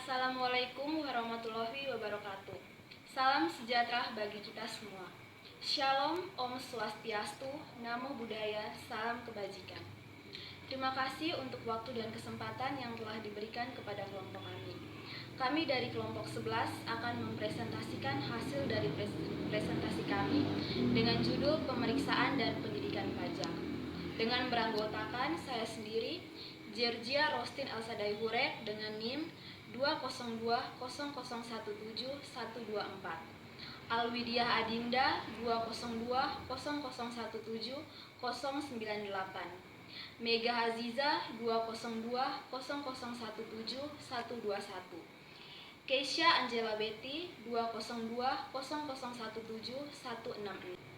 Assalamualaikum warahmatullahi wabarakatuh. Salam sejahtera bagi kita semua. Shalom, Om Swastiastu, Namo Buddhaya, salam kebajikan. Terima kasih untuk waktu dan kesempatan yang telah diberikan kepada kelompok kami. Kami dari kelompok 11 akan mempresentasikan hasil dari presentasi kami dengan judul Pemeriksaan dan Pendidikan Pajak. Dengan beranggotakan saya sendiri, Georgia Rostin Elsadai Hurek dengan NIM 20200171124, Alwidiah Adinda 20200170098, Mega Aziza 20200171121, Keisha Angela Betty 20200171166.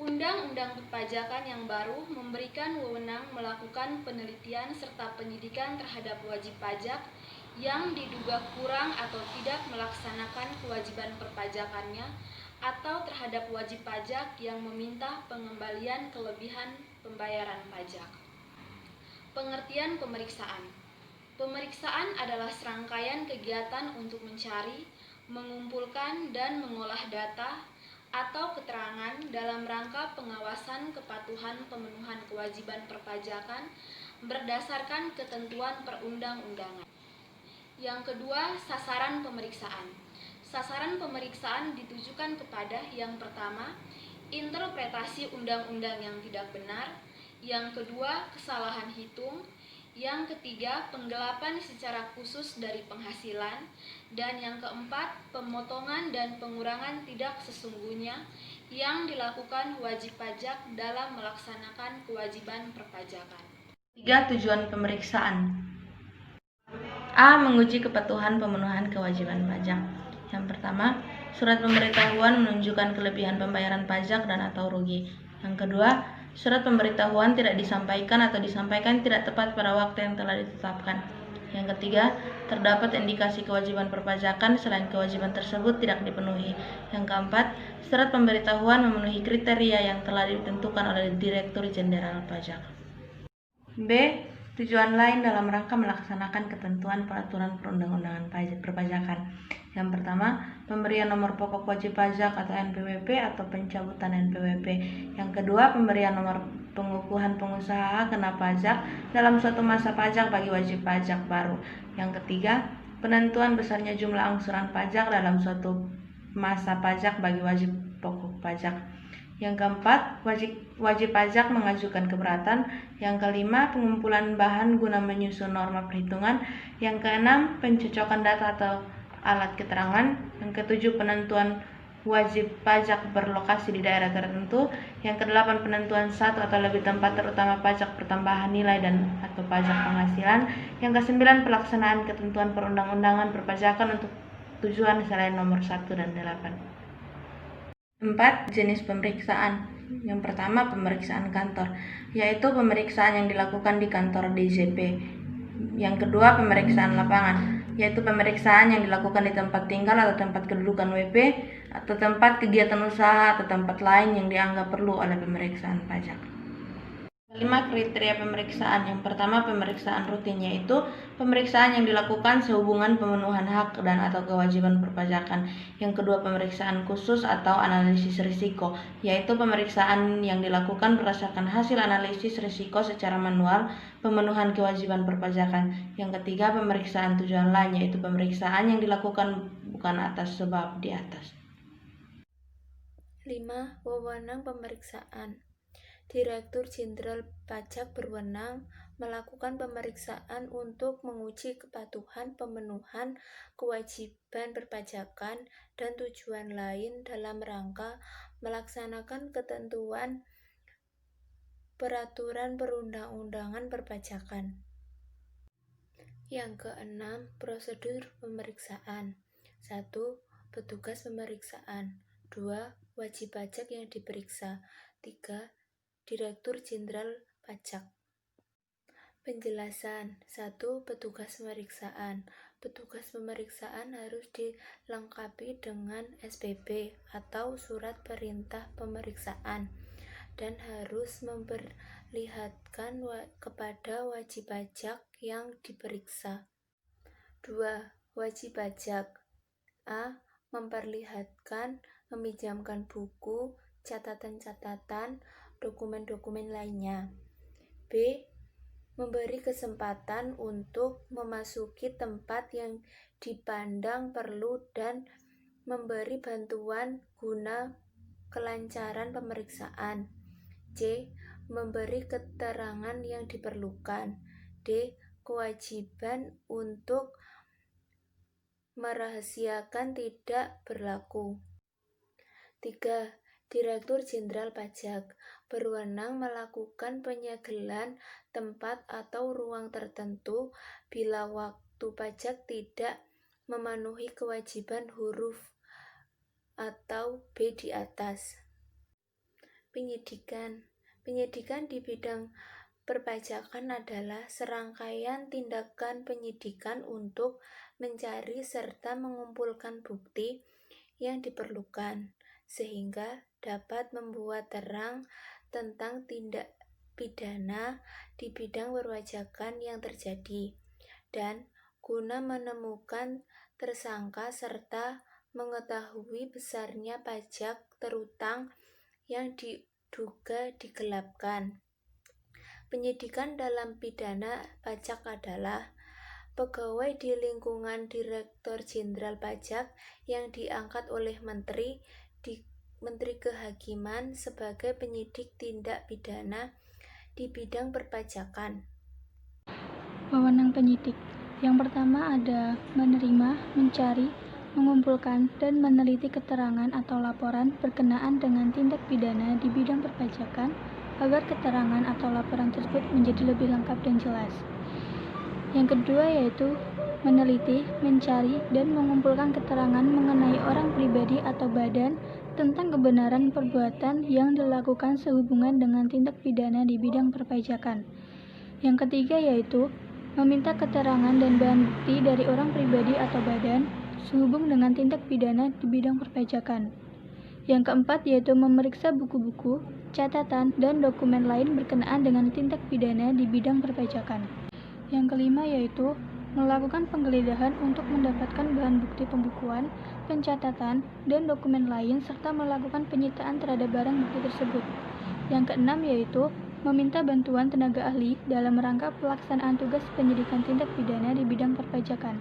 Undang-undang perpajakan yang baru memberikan wewenang melakukan penelitian serta penyidikan terhadap wajib pajak yang diduga kurang atau tidak melaksanakan kewajiban perpajakannya atau terhadap wajib pajak yang meminta pengembalian kelebihan pembayaran pajak. Pengertian pemeriksaan. Pemeriksaan adalah serangkaian kegiatan untuk mencari, mengumpulkan, dan mengolah data atau keterangan dalam rangka pengawasan kepatuhan pemenuhan kewajiban perpajakan berdasarkan ketentuan perundang-undangan. Yang kedua, sasaran pemeriksaan. Sasaran pemeriksaan ditujukan kepada yang pertama, interpretasi undang-undang yang tidak benar, yang kedua, kesalahan hitung, yang ketiga, penggelapan secara khusus dari penghasilan, dan yang keempat, pemotongan dan pengurangan tidak sesungguhnya yang dilakukan wajib pajak dalam melaksanakan kewajiban perpajakan. 3. Tujuan pemeriksaan. A. Menguji kepatuhan pemenuhan kewajiban pajak. Yang pertama, surat pemberitahuan menunjukkan kelebihan pembayaran pajak dan atau rugi. Yang kedua, surat pemberitahuan tidak disampaikan atau disampaikan tidak tepat pada waktu yang telah ditetapkan. Yang ketiga, terdapat indikasi kewajiban perpajakan selain kewajiban tersebut tidak dipenuhi. Yang keempat, surat pemberitahuan memenuhi kriteria yang telah ditentukan oleh Direktur Jenderal Pajak. B. Tujuan lain dalam rangka melaksanakan ketentuan peraturan perundang-undangan perpajakan. Yang pertama, pemberian nomor pokok wajib pajak atau NPWP atau pencabutan NPWP. Yang kedua, pemberian nomor pengukuhan pengusaha kena pajak dalam suatu masa pajak bagi wajib pajak baru. Yang ketiga, penentuan besarnya jumlah angsuran pajak dalam suatu masa pajak bagi wajib pokok pajak. Yang keempat, wajib pajak mengajukan keberatan. Yang kelima, pengumpulan bahan guna menyusun norma perhitungan. Yang keenam, pencocokan data atau alat keterangan. Yang ketujuh, penentuan wajib pajak berlokasi di daerah tertentu. Yang kedelapan, penentuan satu atau lebih tempat terutama pajak pertambahan nilai dan atau pajak penghasilan. Yang kesembilan, pelaksanaan ketentuan perundang-undangan perpajakan untuk tujuan selain nomor 1 dan 8. 4. Jenis pemeriksaan. Yang pertama, pemeriksaan kantor, yaitu pemeriksaan yang dilakukan di kantor DJP. Yang kedua, pemeriksaan lapangan, yaitu pemeriksaan yang dilakukan di tempat tinggal atau tempat kedudukan WP atau tempat kegiatan usaha atau tempat lain yang dianggap perlu oleh pemeriksaan pajak. 5. Kriteria pemeriksaan. Yang pertama, pemeriksaan rutin, yaitu pemeriksaan yang dilakukan sehubungan pemenuhan hak dan atau kewajiban perpajakan. Yang kedua, pemeriksaan khusus atau analisis risiko, yaitu pemeriksaan yang dilakukan berdasarkan hasil analisis risiko secara manual pemenuhan kewajiban perpajakan. Yang ketiga, pemeriksaan tujuan lain, yaitu pemeriksaan yang dilakukan bukan atas sebab di atas. 5. Wewenang pemeriksaan. Direktur Jenderal Pajak berwenang melakukan pemeriksaan untuk menguji kepatuhan pemenuhan kewajiban perpajakan dan tujuan lain dalam rangka melaksanakan ketentuan peraturan perundang-undangan perpajakan. Yang keenam, prosedur pemeriksaan. 1. Petugas pemeriksaan. 2. Wajib pajak yang diperiksa. 3. Direktur Jenderal Pajak. Penjelasan. 1. Petugas pemeriksaan. Petugas pemeriksaan harus dilengkapi dengan SPP atau surat perintah pemeriksaan dan harus memperlihatkan kepada wajib pajak yang diperiksa 2. Wajib pajak. A. Memperlihatkan, meminjamkan buku, catatan-catatan, dokumen-dokumen lainnya. B. Memberi kesempatan untuk memasuki tempat yang dipandang perlu dan memberi bantuan guna kelancaran pemeriksaan. C. Memberi keterangan yang diperlukan. D. Kewajiban untuk merahasiakan tidak berlaku. 3. Direktur Jenderal Pajak berwenang melakukan penyegelan tempat atau ruang tertentu bila waktu pajak tidak memenuhi kewajiban huruf atau B di atas. Penyidikan. Penyidikan di bidang perpajakan adalah serangkaian tindakan penyidikan untuk mencari serta mengumpulkan bukti yang diperlukan, sehingga dapat membuat terang tentang tindak pidana di bidang perpajakan yang terjadi, dan guna menemukan tersangka serta mengetahui besarnya pajak terutang yang diduga digelapkan. Penyidikan dalam pidana pajak adalah pegawai di lingkungan Direktur Jenderal Pajak yang diangkat oleh Menteri Kehakiman sebagai penyidik tindak pidana di bidang perpajakan. Wewenang penyidik. Yang pertama ada menerima, mencari, mengumpulkan, dan meneliti keterangan atau laporan berkenaan dengan tindak pidana di bidang perpajakan agar keterangan atau laporan tersebut menjadi lebih lengkap dan jelas. Yang kedua yaitu meneliti, mencari, dan mengumpulkan keterangan mengenai orang pribadi atau badan tentang kebenaran perbuatan yang dilakukan sehubungan dengan tindak pidana di bidang perpajakan. Yang ketiga yaitu meminta keterangan dan bahan bukti dari orang pribadi atau badan sehubung dengan tindak pidana di bidang perpajakan. Yang keempat yaitu memeriksa buku-buku, catatan, dan dokumen lain berkenaan dengan tindak pidana di bidang perpajakan. Yang kelima yaitu melakukan penggeledahan untuk mendapatkan bahan bukti pembukuan, pencatatan, dan dokumen lain serta melakukan penyitaan terhadap barang bukti tersebut. Yang keenam yaitu meminta bantuan tenaga ahli dalam rangka pelaksanaan tugas penyidikan tindak pidana di bidang perpajakan.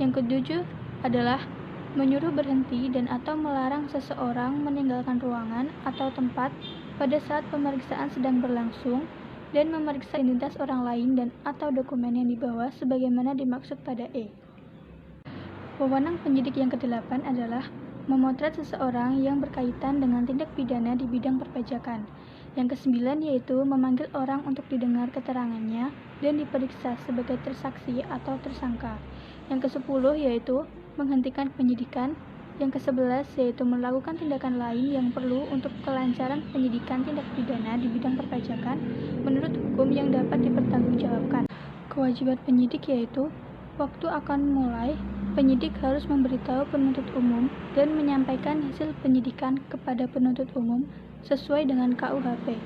Yang ketujuh adalah menyuruh berhenti dan atau melarang seseorang meninggalkan ruangan atau tempat pada saat pemeriksaan sedang berlangsung dan memeriksa identitas orang lain dan atau dokumen yang dibawa sebagaimana dimaksud pada E. Wewenang penyidik yang kedelapan adalah memotret seseorang yang berkaitan dengan tindak pidana di bidang perpajakan. Yang kesembilan yaitu memanggil orang untuk didengar keterangannya dan diperiksa sebagai tersaksi atau tersangka. Yang kesepuluh yaitu menghentikan penyidikan. Yang ke-11 yaitu melakukan tindakan lain yang perlu untuk kelancaran penyidikan tindak pidana di bidang perpajakan menurut hukum yang dapat dipertanggungjawabkan. Kewajiban penyidik yaitu waktu akan mulai, penyidik harus memberitahu penuntut umum dan menyampaikan hasil penyidikan kepada penuntut umum sesuai dengan KUHP.